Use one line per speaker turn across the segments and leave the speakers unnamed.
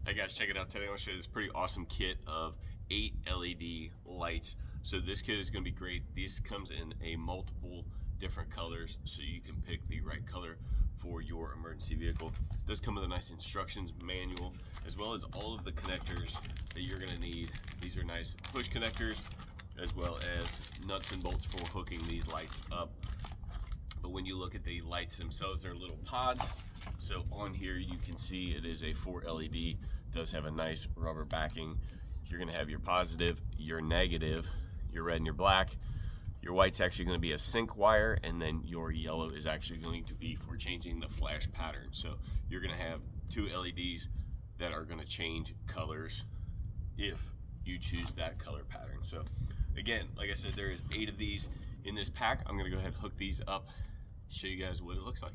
Hey guys, check it out. Today I'll show you this pretty awesome kit of 8 LED lights. So this kit is going to be great. This comes in a multiple different colors, so you can pick the right color for your emergency vehicle. It does come with a nice instructions manual, as well as all of the connectors that you're going to need. These are nice push connectors, as well as nuts and bolts for hooking these lights up. But when you look at the lights themselves, they're little pods. So on here you can see it is a 4 LED. It does have a nice rubber backing. You're going to have your positive, your negative, your red and your black. Your white's actually going to be a sync wire, and then your yellow is actually going to be for changing the flash pattern. So you're going to have 2 LEDs that are going to change colors if you choose that color pattern. So again, like I said, there is 8 of these in this pack. I'm going to go ahead and hook these up, show you guys what it looks like.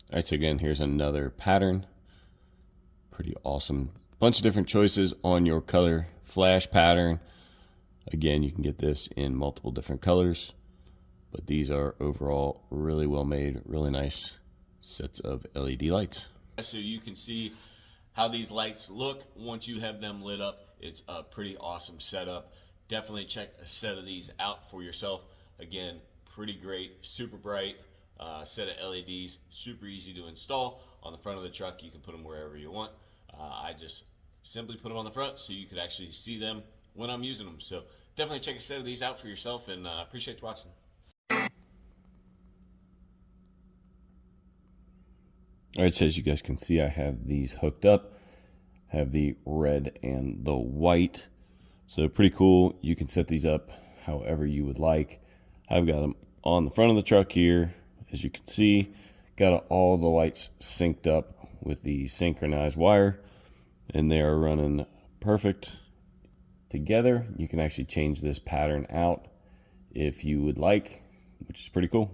All right, so again, here's another pattern. Pretty awesome. Bunch of different choices on your color flash pattern. Again, you can get this in multiple different colors, but these are overall really well made, really nice sets of LED lights. So you can see how these lights look once you have them lit up. It's a pretty awesome setup. Definitely check a set of these out for yourself. Again, pretty great, super bright set of LEDs, super easy to install. On the front of the truck, you can put them wherever you want. I just simply put them on the front so you could actually see them when I'm using them. So definitely check a set of these out for yourself, and appreciate you watching. All right, so as you guys can see, I have these hooked up. Have the red and the white. So pretty cool. You can set these up however you would like. I've got them on the front of the truck here. As you can see, got all the lights synced up with the synchronized wire, and they are running perfect together. You can actually change this pattern out if you would like, which is pretty cool.